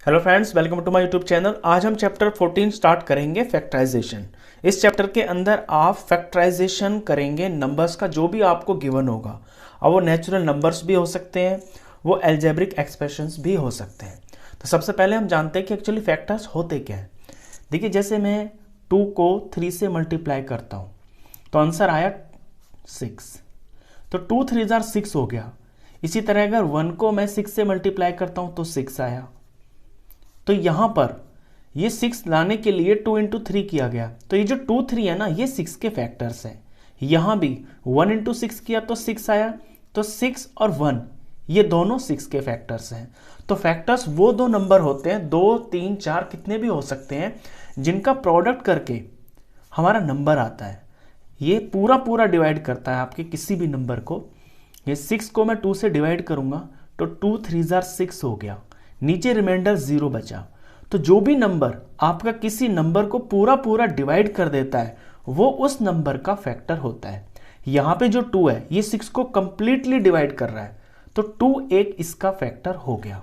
Hello friends, welcome to my YouTube channel. आज हम chapter 14 start करेंगे फैक्टराइजेशन। इस चैप्टर के अंदर आप फैक्टराइजेशन करेंगे नंबर्स का जो भी आपको गिवन होगा। और वो नेचुरल नंबर्स भी हो सकते हैं, वो एल्जेब्रिक एक्सप्रेशंस भी हो सकते हैं। तो सबसे पहले हम जानते हैं कि एक्चुअली फैक्टर्स होते क्या हैं। देखिए, जैसे मैं 2 को 3 से मल्टीप्लाई करता हूँ तो आंसर आया 6, तो 2 3 जार 6 हो गया। इसी तरह अगर 1 को मैं 6 से मल्टीप्लाई करता हूँ तो 6 आया। तो यहां पर ये 6 लाने के लिए 2 इंटू 3 किया गया, तो ये जो 2 3 है ना, ये 6 के फैक्टर्स हैं। यहां भी 1 इंटू 6 किया तो 6 आया, तो 6 और 1 ये दोनों 6 के फैक्टर्स हैं। तो फैक्टर्स वो दो नंबर होते हैं, 2 3 4 कितने भी हो सकते हैं, जिनका प्रोडक्ट करके हमारा नंबर आता है। ये पूरा पूरा डिवाइड करता है आपके किसी भी नंबर को। ये 6 को मैं 2 से डिवाइड करूंगा तो 2 3 जार 6 हो गया, नीचे रिमाइंडर 0 बचा। तो जो भी नंबर आपका किसी नंबर को पूरा पूरा डिवाइड कर देता है वो उस नंबर का फैक्टर होता है। यहां पे जो 2 है ये 6 को कंप्लीटली डिवाइड कर रहा है, तो 2 एक इसका फैक्टर हो गया।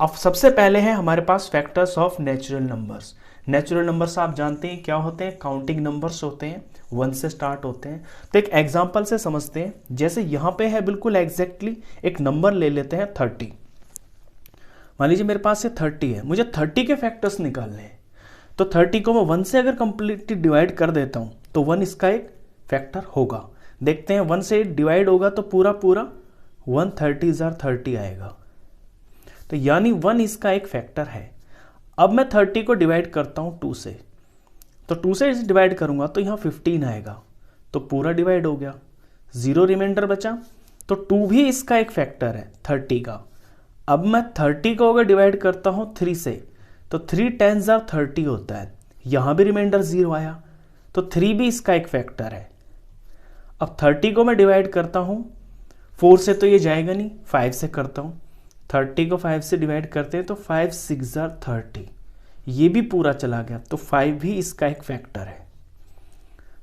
अब सबसे पहले है हमारे पास factors of natural numbers. Natural numbers आप जानते हैं क्या होते हैं, काउंटिंग नंबर्स होते हैं, 1 से स्टार्ट होते हैं। तो एक एग्जांपल से समझते हैं। जैसे यहां पे है बिल्कुल एग्जैक्टली एक नंबर ले लेते हैं 30। मान लीजिए मेरे पास ये 30 है, मुझे 30 के फैक्टर्स निकालने हैं। तो 30 को मैं 1 से अगर कंप्लीटली डिवाइड कर देता हूं तो 1 इसका एक फैक्टर होगा। देखते हैं 1 से डिवाइड होगा तो पूरा पूरा 1 30 जार 30 आएगा, तो यानी 1 इसका एक फैक्टर है। अब मैं 30 को डिवाइड करता हूं 2 से, तो 2 से डिवाइड करूंगा तो यहां 15 आएगा, तो पूरा डिवाइड हो गया, 0 रिमाइंडर बचा। तो 2 भी इसका एक फैक्टर है 30 का। अब मैं 30 को अगर डिवाइड करता हूं 3 से, तो 3 10 जार 30 होता है, यहां भी रिमाइंडर 0 आया, तो 3 भी इसका एक फैक्टर है। अब 30 को मैं डिवाइड करता हूं 4 से, तो ये जाएगा नहीं, 5 से करता हूं। 30 को 5 से डिवाइड करते हैं तो 5 6 जार 30, ये भी पूरा चला गया, तो 5 भी इसका एक फैक्टर है।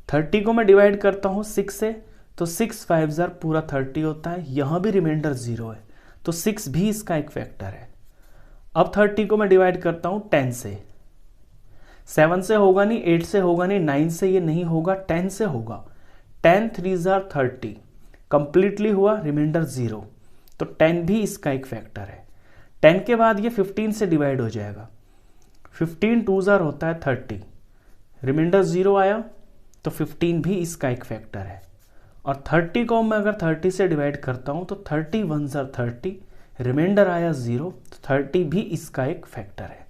30 को मैं डिवाइड करता हूं 6 से, तो 6 5 जार पूरा 30 होता है, यहां भी रिमाइंडर 0 है, तो 6 भी इसका एक फैक्टर है। अब 30 को मैं डिवाइड करता हूं 10 से, 7 से होगा नहीं, 8 से होगा नहीं, 9 से ये नहीं होगा, 10 से होगा। 10 3 जार 30 कंप्लीटली हुआ, रिमाइंडर 0, तो 10 भी इसका एक फैक्टर है। 10 के बाद ये 15 से डिवाइड हो जाएगा, 15 2 जार होता है 30, रिमाइंडर 0 आया, तो 15 भी इसका एक फैक्टर है। और 30 को मैं अगर 30 से डिवाइड करता हूं तो 30 1 जार 30, रिमाइंडर आया 0, तो 30 भी इसका एक फैक्टर है।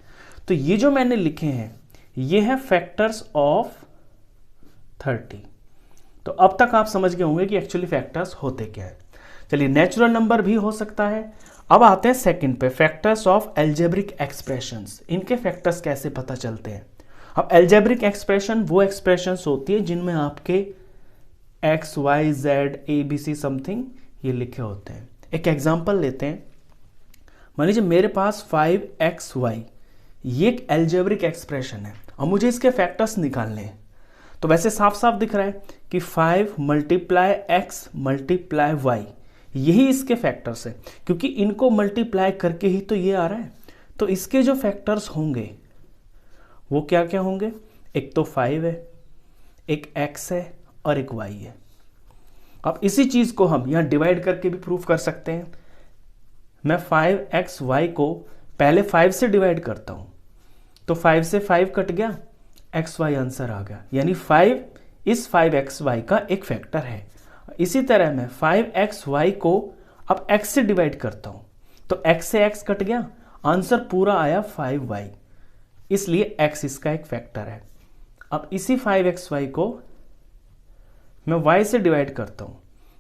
तो ये जो मैंने लिखे हैं ये है फैक्टर्स ऑफ 30। तो अब तक आप समझ गए होंगे कि एक्चुअली फैक्टर्स होते क्या है। चलिए, नेचुरल नंबर भी हो सकता है। अब आते हैं सेकंड पे, फैक्टर्स ऑफ एल्जेब्रिक एक्सप्रेशंस। इनके फैक्टर्स कैसे पता चलते हैं। अब एल्जेब्रिक एक्सप्रेशन वो एक्सप्रेशंस होती है जिनमें आपके X Y Z A B C something ये लिखे होते हैं। एक एग्जांपल लेते हैं। मान लीजिए मेरे पास 5xy, ये एक एल्जेब्रिक एक्सप्रेशन है और मुझे इसके फैक्टर्स निकालने हैं। तो वैसे साफ साफ दिख रहा है कि 5 मल्टीप्लाई एक्स मल्टीप्लाई वाई, यही इसके फैक्टर्स है, क्योंकि इनको मल्टीप्लाई करके ही तो ये आ रहा है। तो इसके जो फैक्टर्स होंगे वो क्या क्या होंगे, एक तो 5 है, एक x है और एक y है। अब इसी चीज को हम यहां डिवाइड करके भी प्रूफ कर सकते हैं। मैं 5xy को पहले 5 से डिवाइड करता हूं, तो 5 से 5 कट गया, xy आंसर आ गया, यानी 5 इस 5xy का एक फैक्टर है। इसी तरह मैं 5xy को अब x से डिवाइड करता हूं, तो x से x कट गया, आंसर पूरा आया 5y, इसलिए x इसका एक फैक्टर है। अब इसी 5xy को मैं y से डिवाइड करता हूं,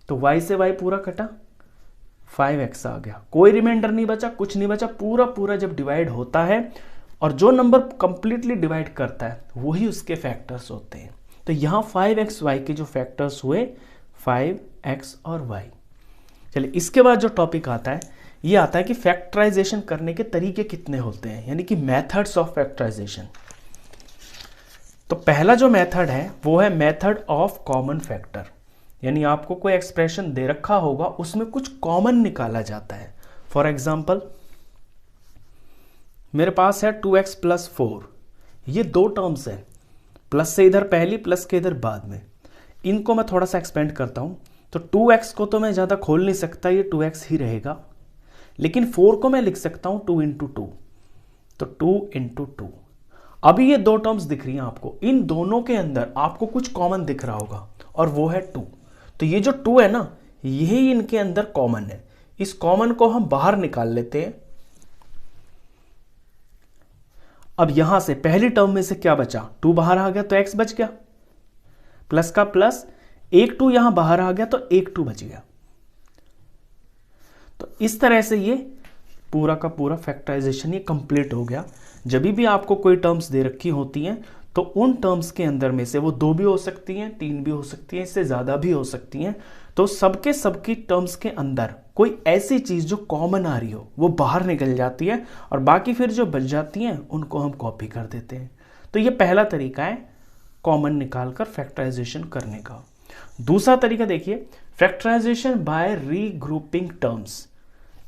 तो y से y पूरा कटा, 5x आ गया, कोई रिमाइंडर नहीं बचा, कुछ नहीं बचा, पूरा पूरा जब डिवाइड होता है और जो नंबर कंप्लीटली डिवाइड करता है वही उसके फैक्टर्स होते हैं। तो यहां 5xy के जो फैक्टर्स हुए 5x और y। चलिए, इसके बाद जो टॉपिक आता है ये आता है कि फैक्टराइजेशन करने के तरीके कितने होते हैं, यानी कि मेथड्स ऑफ फैक्टराइजेशन। तो पहला जो मेथड है वो है मेथड ऑफ कॉमन फैक्टर, यानी आपको कोई एक्सप्रेशन दे रखा होगा उसमें कुछ कॉमन निकाला जाता है। फॉर एग्जाम्पल मेरे पास है 2x प्लस 4, ये दो टर्म्स है, प्लस से इधर पहली, प्लस के इधर बाद में। इनको मैं थोड़ा सा एक्सपेंड करता हूँ, तो 2x को तो मैं ज़्यादा खोल नहीं सकता, ये 2x ही रहेगा, लेकिन 4 को मैं लिख सकता हूँ 2 इंटू 2, तो 2 इंटू 2। अभी ये दो टर्म्स दिख रही हैं आपको, इन दोनों के अंदर आपको कुछ कॉमन दिख रहा होगा और वो है 2। तो ये जो 2 है ना, यही इनके अंदर कॉमन है। इस कॉमन को हम बाहर निकाल लेते हैं। अब यहां से पहली टर्म में से क्या बचा, 2 बाहर आ गया तो x बच गया, प्लस का प्लस, एक 2 यहां बाहर आ गया तो एक 2 बच गया। तो इस तरह से ये पूरा का पूरा फैक्टराइजेशन ये कंप्लीट हो गया। जब भी आपको कोई टर्म्स दे रखी होती हैं तो उन टर्म्स के अंदर में से वो 2 भी हो सकती हैं, 3 भी हो सकती हैं, इससे ज़्यादा भी हो सकती हैं, तो सबकी टर्म्स के अंदर कोई ऐसी चीज़ जो कॉमन आ रही हो वो बाहर निकल जाती है और बाकी फिर जो बच जाती हैं उनको हम कॉपी कर देते हैं। तो ये पहला तरीका है कॉमन निकालकर फैक्टराइजेशन करने का। दूसरा तरीका देखिए, फैक्टराइजेशन बाय रीग्रुपिंग टर्म्स।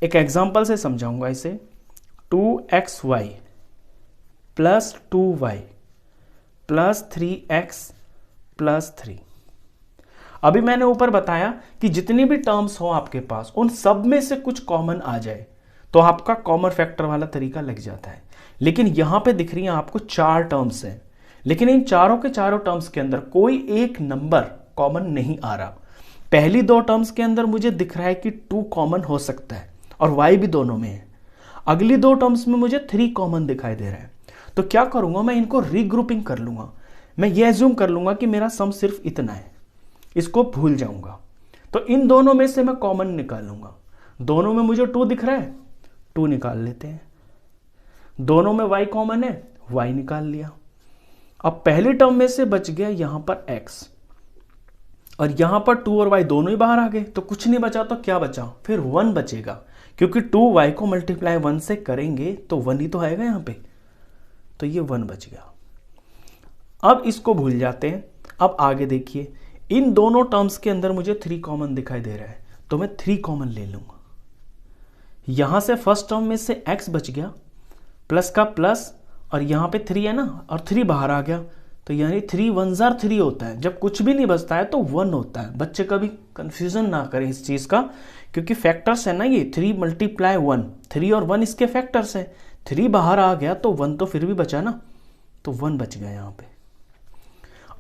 एक एग्जांपल से समझाऊंगा इसे। 2xy plus 2y plus 3x plus 3। अभी मैंने ऊपर बताया कि जितनी भी टर्म्स हो आपके पास उन सब में से कुछ कॉमन आ जाए तो आपका कॉमन फैक्टर वाला तरीका लग जाता है। लेकिन यहां पे दिख रही हैं आपको 4 टर्म्स हैं, लेकिन इन चारों के चारों टर्म्स के अंदर कोई एक नंबर कॉमन नहीं आ रहा। पहली 2 टर्म्स के अंदर मुझे दिख रहा है कि 2 कॉमन हो सकता है और y भी दोनों में है। अगली 2 टर्म्स में मुझे 3 कॉमन दिखाई दे रहा है। तो क्या करूंगा, मैं इनको रीग्रुपिंग कर लूंगा। मैं ये एज्यूम कर लूंगा कि मेरा सम सिर्फ इतना है, इसको भूल जाऊंगा। तो इन दोनों में से मैं कॉमन निकालूंगा। दोनों में मुझे 2 दिख रहा है, 2 निकाल लेते हैं। दोनों में y कॉमन है, y निकाल लिया। अब पहली टर्म में से बच गया यहां पर x और यहां पर 2 और y दोनों ही बाहर आ गए, तो कुछ नहीं बचा। तो क्या बचा, फिर 1 बचेगा, क्योंकि 2y को मल्टीप्लाई 1 से करेंगे तो 1 ही तो आएगा यहां पे, तो ये 1 बच गया। अब इसको भूल जाते हैं। अब आगे देखिए, इन दोनों टर्म्स के अंदर मुझे 3 कॉमन दिखाई दे रहा है, तो मैं 3 कॉमन ले लूंगा। यहां से फर्स्ट टर्म में से x बच गया, प्लस का प्लस, और यहां पे 3 है ना, और 3 बाहर आ गया, तो यानी 3 1 जार 3 होता है। जब कुछ भी नहीं बचता है तो 1 होता है। बच्चे कभी कंफ्यूजन ना करें इस चीज का, क्योंकि फैक्टर्स है ना ये, 3 मल्टीप्लाई 1, 3 और 1 इसके फैक्टर्स हैं। 3 बाहर आ गया तो 1 तो फिर भी बचा ना, तो 1 बच गया यहां पे।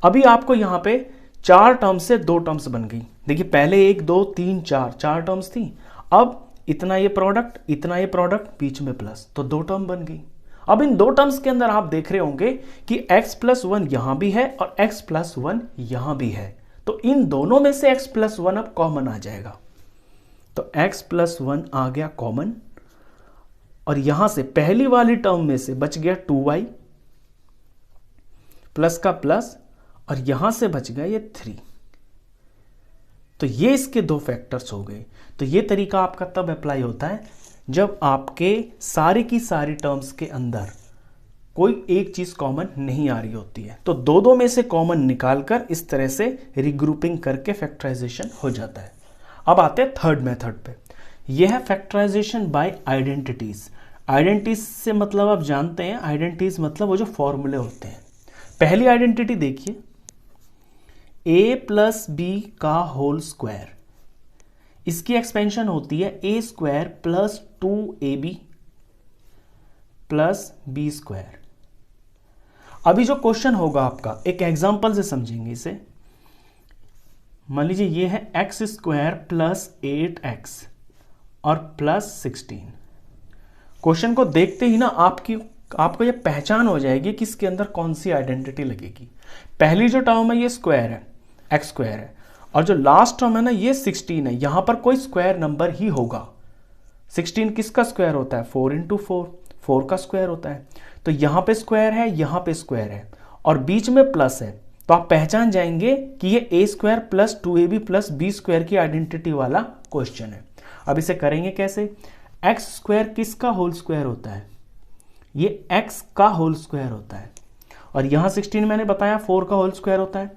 अभी आपको यहां पे 4 टर्म्स से 2 टर्म्स बन गई। देखिए पहले 1 2 3 4 टर्म्स थी, अब इतना ये प्रोडक्ट, इतना ये प्रोडक्ट, बीच में प्लस, तो 2 टर्म बन गई। अब इन 2 टर्म्स के अंदर आप देख रहे होंगे कि x प्लस 1 यहां भी है और x प्लस 1 यहां भी है, तो इन दोनों में से x प्लस 1 अब कॉमन आ जाएगा। तो x प्लस 1 आ गया कॉमन, और यहां से पहली वाली टर्म में से बच गया 2y प्लस का प्लस, और यहां से बच गया ये 3। तो ये इसके 2 फैक्टर्स हो गए। तो ये तरीका आपका तब अप्लाई होता है जब आपके सारी की सारी टर्म्स के अंदर कोई एक चीज कॉमन नहीं आ रही होती है। तो 2 में से कॉमन निकालकर इस तरह से रिग्रुपिंग करके फैक्टराइजेशन हो जाता है। अब आते हैं थर्ड मेथड पे। यह है फैक्टराइजेशन बाय आइडेंटिटीज। आइडेंटिटीज से मतलब आप जानते हैं, आइडेंटिटीज मतलब वो जो फॉर्मूले होते हैं। पहली आइडेंटिटी देखिए, a प्लस बी का होल स्क्वायर, इसकी एक्सपेंशन होती है a square plus 2ab plus B square. अभी जो क्वेश्चन होगा आपका, एक एग्जांपल से समझेंगे इसे। मान लीजिए ये है x स्क्वायर प्लस 8x और प्लस 16। क्वेश्चन को देखते ही ना आपको ये पहचान हो जाएगी कि इसके अंदर कौन सी आइडेंटिटी लगेगी। पहली जो टर्म है ये स्क्वायर है, x स्क्वायर है, और जो लास्ट टर्म है ना ये 16 है। यहां पर कोई स्क्वायर नंबर ही होगा। 16 किसका स्क्वायर होता है, 4 इंटू 4 का स्क्वायर होता है। तो यहां पे स्क्वायर है, यहां पे स्क्वायर है, और बीच में प्लस है, तो आप पहचान जाएंगे कि ये a square plus 2ab plus B square की आइडेंटिटी वाला क्वेश्चन है। अब इसे करेंगे कैसे, x स्क्वायर किसका होल स्क्वायर होता है, ये x का होल स्क्वायर होता है, और यहां 16 मैंने बताया 4 का होल स्क्वायर होता है,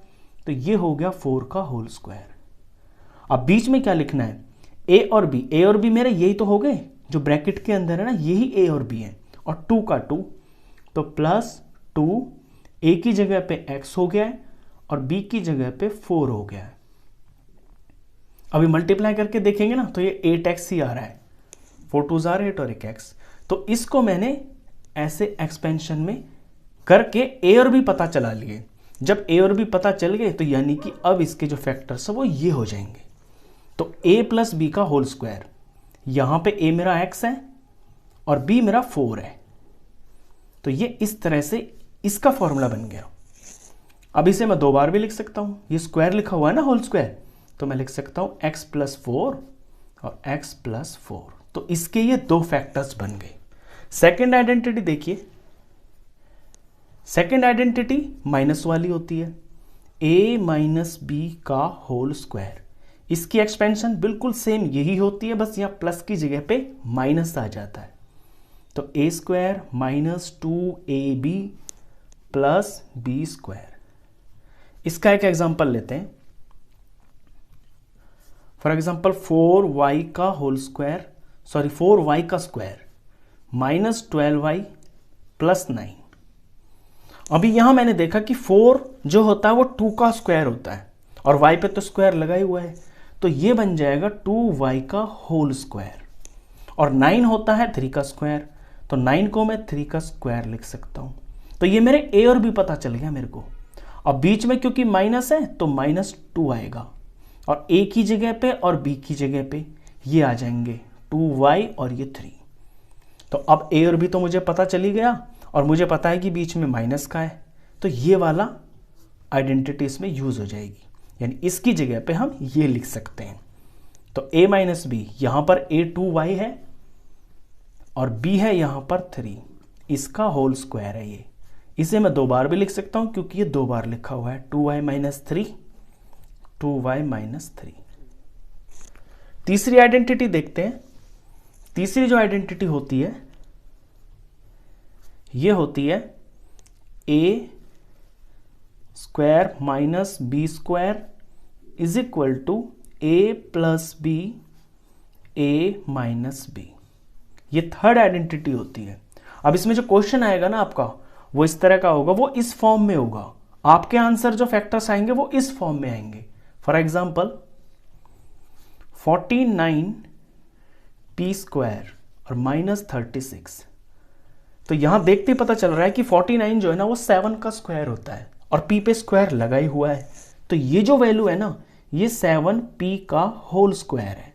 तो ये हो गया 4 का होल स्क्वायर। अब बीच में क्या लिखना है, a और b। a और b मेरे यही तो हो गए, जो ब्रैकेट के अंदर है ना, यही a और b है, और 2 का 2, तो +2 a की जगह पे x हो गया है और b की जगह पे 4 हो गया है। अभी मल्टीप्लाई करके देखेंगे ना तो ये 8x ही आ रहा है, 4 2 जार 8 और 1x। तो इसको मैंने ऐसे एक्सपेंशन में करके a और b पता चला लिए। जब a और b पता चल गए तो यानी कि अब इसके जो फैक्टर्स है वो ये हो जाएंगे। तो a प्लस बी का होल स्क्वायर, यहां पे a मेरा x है और b मेरा 4 है, तो ये इस तरह से इसका फॉर्मूला बन गया। अब इसे मैं 2 बार भी लिख सकता हूं, ये स्क्वायर लिखा हुआ है ना होल स्क्वायर, तो मैं लिख सकता हूं x प्लस 4 और x प्लस 4। तो इसके ये 2 फैक्टर्स बन गए। सेकेंड आइडेंटिटी देखिए, सेकेंड आइडेंटिटी माइनस वाली होती है, a माइनस बी का होल स्क्वायर। इसकी एक्सपेंशन बिल्कुल सेम यही होती है, बस यहां प्लस की जगह पे माइनस आ जाता है। तो a square minus 2ab plus B square. इसका एक एग्जांपल लेते हैं। फॉर एग्जांपल 4y का होल स्क्वायर, सॉरी 4y का स्क्वायर माइनस 12y प्लस 9। अभी यहां मैंने देखा कि 4 जो होता है वो 2 का स्क्वायर होता है और y पे तो स्क्वायर लगा ही हुआ है, तो ये बन जाएगा 2y का होल स्क्वायर। और 9 होता है 3 का स्क्वायर, तो 9 को मैं 3 का स्क्वायर लिख सकता हूं। तो ये मेरे a और b पता चल गया मेरे को। अब बीच में क्योंकि माइनस है तो -2 आएगा और a की जगह पे और b की जगह पे ये आ जाएंगे 2y और ये 3। तो अब a और b तो मुझे पता चली गया और मुझे पता है कि बीच में माइनस का है, तो ये वाला आइडेंटिटी इसमें यूज हो जाएगी, यानी इसकी जगह पे हम ये लिख सकते हैं। तो a माइनस बी, यहां पर a 2y है और b है यहां पर 3, इसका होल स्क्वायर है ये। इसे मैं 2 बार भी लिख सकता हूं क्योंकि ये 2 बार लिखा हुआ है, 2y माइनस 3, 2y माइनस 3। तीसरी आइडेंटिटी देखते हैं। तीसरी जो आइडेंटिटी होती है ये होती है a square minus B square is equal to a plus B a minus B. ये थर्ड आइडेंटिटी होती है। अब इसमें जो क्वेश्चन आएगा ना आपका वो इस तरह का होगा, वो इस फॉर्म में होगा। आपके आंसर जो फैक्टर्स आएंगे वो इस फॉर्म में आएंगे। फॉर एग्जांपल 49p स्क्वायर और -36, तो यहां देखते ही पता चल रहा है कि 49 जो है ना वो 7 का स्क्वायर होता है और p पे स्क्वायर लगा ही हुआ है, तो ये जो वैल्यू है ना ये 7p का होल स्क्वायर है।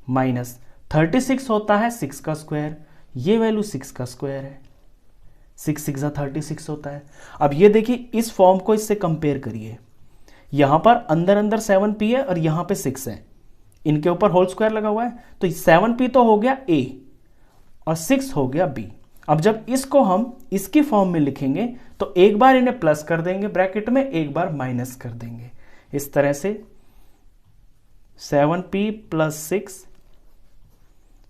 -36 होता है 6 का स्क्वायर, ये वैल्यू 6 का स्क्वायर है, 6 6 36 होता है। अब ये देखिए इस फॉर्म को इससे कंपेयर करिए, यहां पर अंदर अंदर 7p है और यहां पे 6 है, इनके ऊपर होल स्क्वायर लगा हुआ है, तो 7p तो हो गया a और 6 हो गया b। अब जब इसको हम इसकी फॉर्म में लिखेंगे तो एक बार इन्हें प्लस कर देंगे ब्रैकेट में, एक बार माइनस कर देंगे, इस तरह से 7p प्लस 6,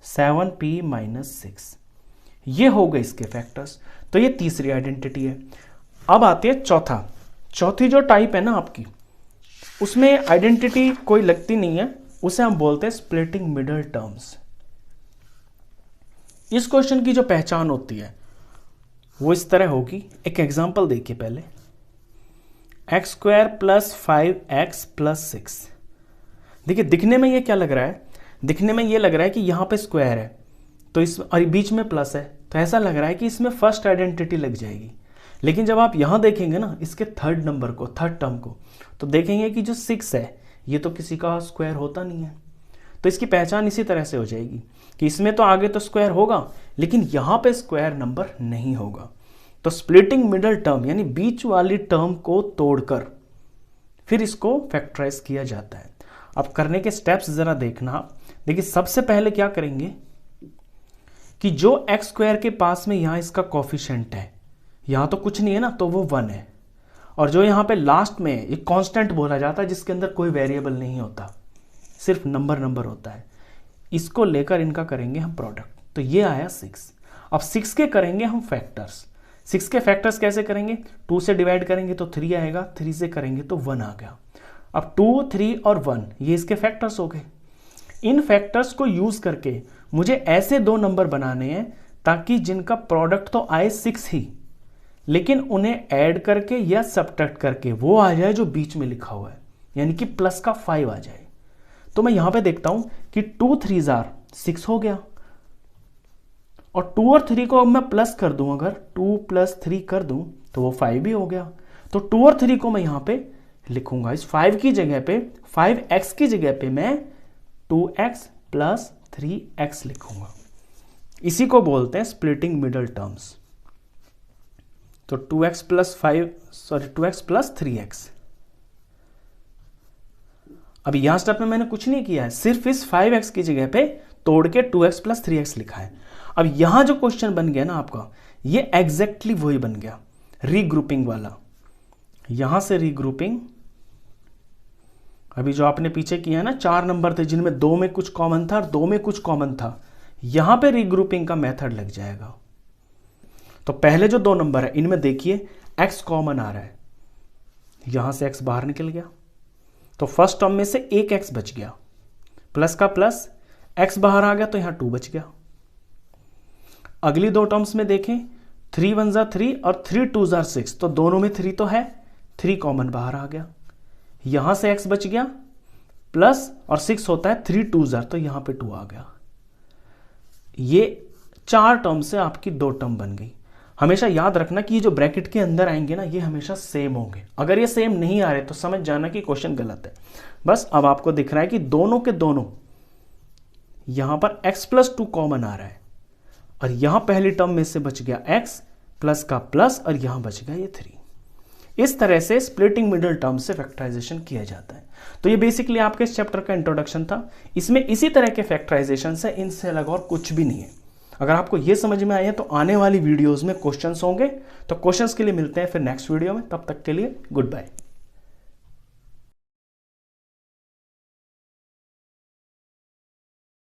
7p माइनस 6, ये हो गए इसके फैक्टर्स। तो ये तीसरी आइडेंटिटी है। अब आती है चौथी जो टाइप है ना आपकी, उसमें आइडेंटिटी कोई लगती नहीं है, उसे हम बोलते हैं स्प्लिटिंग मिडल टर्म्स। इस क्वेश्चन की जो पहचान होती है वो इस तरह होगी। एक एग्जांपल देखिए पहले, x square plus 5x plus 6। देखिए दिखने में ये क्या लग रहा है, दिखने में ये लग रहा है कि यहाँ पे स्क्वायर है तो इस और बीच में प्लस है, तो ऐसा लग रहा है कि इसमें फर्स्ट आइडेंटिटी लग जाएगी। लेकिन जब आप यहाँ देखेंगे ना इसके थर्ड नंबर को, थर्ड टर्म को, तो देखेंगे कि जो 6 है ये तो किसी का स्क्वायर होता नहीं है। तो इसकी पहचान इसी तरह से हो जाएगी कि इसमें तो आगे तो स्क्वायर होगा लेकिन यहाँ पे स्क्वायर नंबर नहीं होगा। तो स्प्लिटिंग मिडल टर्म यानी बीच वाली टर्म को तोड़कर फिर इसको फैक्टराइज किया जाता है। अब करने के स्टेप्स जरा देखना। देखिए सबसे पहले क्या करेंगे कि जो एक्स स्क्वायर के पास में यहाँ इसका कोफिशिएंट है, यहाँ तो कुछ नहीं है ना, तो वो 1 है, और जो यहाँ पे लास्ट में एक कांस्टेंट बोला जाता है जिसके अंदर कोई वेरिएबल नहीं होता, सिर्फ नंबर होता है, इसको लेकर इनका करेंगे हम प्रोडक्ट, तो ये आया 6। अब 6 के करेंगे हम फैक्टर्स। 6 के फैक्टर्स कैसे करेंगे, 2 से डिवाइड करेंगे तो 3 आएगा, 3 से करेंगे तो 1 आ गया। अब 2, 3 और 1 ये इसके फैक्टर्स हो गए। इन फैक्टर्स को यूज करके मुझे ऐसे 2 नंबर बनाने हैं ताकि जिनका प्रोडक्ट तो आए 6 ही, लेकिन उन्हें ऐड करके या सब्ट्रैक्ट करके वो आ जाए जो बीच में लिखा हुआ है, यानी कि प्लस का 5 आ जाए। तो मैं यहां पे देखता हूं कि 2 3 आर 6 हो गया, और 2 और 3 को अब मैं प्लस कर दूं, अगर 2 + 3 कर दूं तो वो 5 भी हो गया। तो 2 और 3 को मैं यहां पे लिखूंगा, इस 5 की जगह पे 5x की जगह पे मैं 2x + 3x लिखूंगा। इसी को बोलते हैं स्प्लिटिंग मिडल टर्म्स। तो 2x + 3x। अब यहां स्टेप में मैंने कुछ नहीं किया है, सिर्फ इस 5x की जगह पे तोड़ के 2x + 3x लिखा है। अब यहां जो क्वेश्चन बन गया ना आपका, ये एग्जैक्टली वही बन गया, रीग्रुपिंग वाला। यहां से रीग्रुपिंग, अभी जो आपने पीछे किया है ना, 4 नंबर थे जिनमें 2 में कुछ कॉमन था और 2 में कुछ कॉमन था, यहां पे रीग्रुपिंग का मेथड लग जाएगा। तो पहले जो 2 नंबर है इनमें देखिए x कॉमन आ रहा है, यहां से x बाहर निकल गया, तो फर्स्ट टर्म में से एक x बच गया, प्लस का प्लस, x बाहर आ गया तो यहां 2 बच गया। अगली 2 टर्म्स में देखें, 3 × 1 = 3 और 3 × 2 = 6, तो दोनों में 3 तो है, 3 कॉमन बाहर आ गया, यहां से x बच गया, प्लस और 6 होता है 3 × 2 = तो यहां पे 2 आ गया। ये 4 टर्म से आपकी 2 टर्म बन गई। हमेशा याद रखना कि ये जो ब्रैकेट के अंदर आएंगे ना, ये हमेशा सेम होंगे। अगर ये सेम नहीं आ रहे तो समझ जाना कि क्वेश्चन गलत है। बस अब आपको दिख रहा है कि दोनों के दोनों यहां पर x + 2 कॉमन आ रहा है, और यहां पहली टर्म में से बच गया x, प्लस का प्लस, और यहां बच गया ये 3। इस तरह से स्प्लिटिंग मिडल टर्म से फैक्टराइजेशन किया जाता है। तो ये बेसिकली आपके इस चैप्टर का इंट्रोडक्शन था। इसमें इसी तरह के फैक्टराइजेशन है, इनसे अलग और कुछ भी नहीं है। अगर आपको ये समझ में आया तो आने वाली वीडियोस में क्वेश्चंस होंगे। तो क्वेश्चंस के लिए मिलते हैं फिर नेक्स्ट वीडियो में, तब तक के लिए गुड बाय।